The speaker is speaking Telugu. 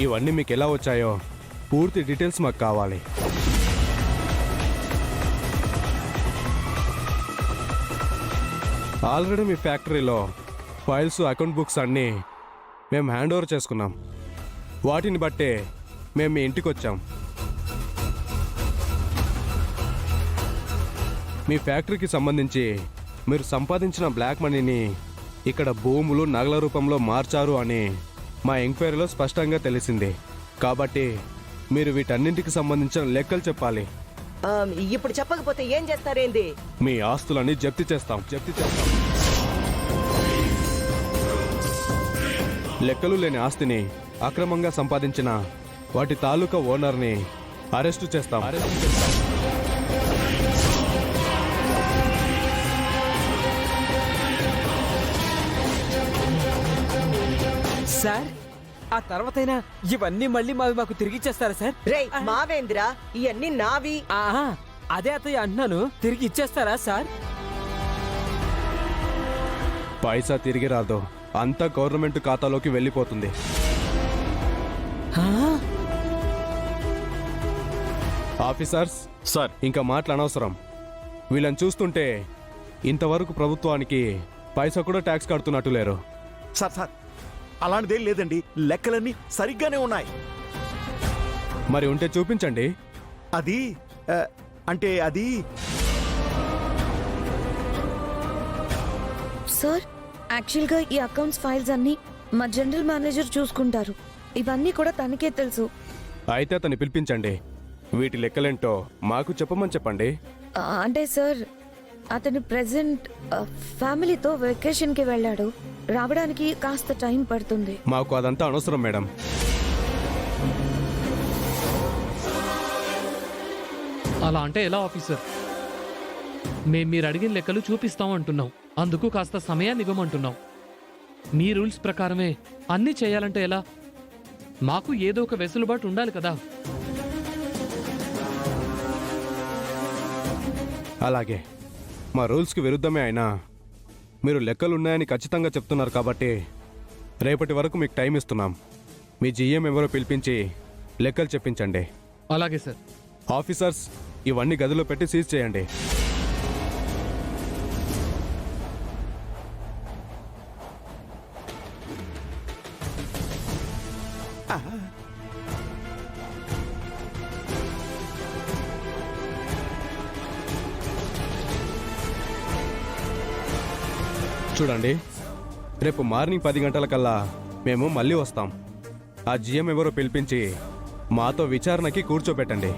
ఇవన్నీ మీకు ఎలా వచ్చాయో పూర్తి డీటెయిల్స్ మాకు కావాలి. ఆల్రెడీ మీ ఫ్యాక్టరీలో ఫైల్స్, అకౌంట్ బుక్స్ అన్నీ మేము హ్యాండ్ ఓవర్ చేసుకున్నాం. వాటిని బట్టే మేము మీ ఇంటికి వచ్చాం. మీ ఫ్యాక్టరీకి సంబంధించి మీరు సంపాదించిన బ్లాక్ మనీని ఇక్కడ భూములు, నగల రూపంలో మార్చారు అని మా ఎంక్వైరీలో స్పష్టంగా తెలిసింది. కాబట్టి మీరు వీటన్నింటికి సంబంధించిన లెక్కలు చెప్పాలి. ఇప్పుడు చెప్పకపోతే ఏం చేస్తారేంది? మీ ఆస్తులన్నీ జప్తు చేస్తాం. లెక్కలు లేని ఆస్తిని అక్రమంగా సంపాదించిన వాటి తాలూకా ఓనర్ని అరెస్టు చేస్తాం. సార్, ఆ తర్వాతైనా ఇవన్నీ మళ్ళీ మాకు తిరిగిచ్చేస్తారా సార్? రేయ్ మావేంద్రా, ఇవన్నీ నావి. ఆహా, అదే అత్తయ్య అంటున్నాను, తిరిగి ఇచ్చేస్తారా సార్? పైసా తిరిగి రాదు, అంతా గవర్నమెంట్ ఖాతాలోకి వెళ్ళిపోతుంది. ఆఫీసర్స్ సార్, ఇంకా మాటలు అనవసరం. వీళ్ళని చూస్తుంటే ఇంతవరకు ప్రభుత్వానికి పైసా కూడా ట్యాక్స్ కడుతున్నట్టు లేరు. సార్ అలాంటిదేం లేదండి, లెక్కలన్నీ సరిగ్గానే ఉన్నాయి. మరి ఉంటే చూపించండి. అది అంటే అది సార్, యాక్చువల్గా ఈ అకౌంట్స్ ఫైల్స్ అన్ని మా జనరల్ మేనేజర్ చూసుకుంటారు. ఇవన్నీ కూడా తనకే తెలుసు. అయితే అతన్ని పిలిపించండి. వీటి లెక్కలేంటో మాకు చెప్పమని చెప్పండి. అంటే సార్, అతను ప్రెసెంట్ ఫ్యామిలీతో వెకేషన్కి వెళ్ళాడు. రావడానికి కాస్త టైం పడుతుంది. మాకు అదంతా అనవసరం మేడం. అలా అంటే ఎలా ఆఫీసర్? మేం మీరు అడిగిన లెక్కలు చూపిస్తాం అంటున్నాం, అందుకు కాస్త సమయాన్ని ఇవ్వమంటున్నాం. మీ రూల్స్ ప్రకారమే అన్నీ చేయాలంటే ఎలా? మాకు ఏదో ఒక వెసులుబాటు ఉండాలి కదా. అలాగే, మా రూల్స్కి విరుద్ధమే అయినా మీరు లెక్కలున్నాయని ఖచ్చితంగా చెప్తున్నారు కాబట్టి రేపటి వరకు మీకు టైం ఇస్తున్నాం. మీ జీఎం ఎవరో పిలిపించి లెక్కలు చెప్పించండి. అలాగే సార్. ఆఫీసర్స్, ఇవన్నీ గదిలో పెట్టి సీజ్ చేయండి. చూడండి, రేపు మార్నింగ్ 10 గంటలకల్లా మేము మళ్ళీ వస్తాం. ఆ జిఎం ఎవరో పిలిపించి మాతో విచారణకి కూర్చోబెట్టండి.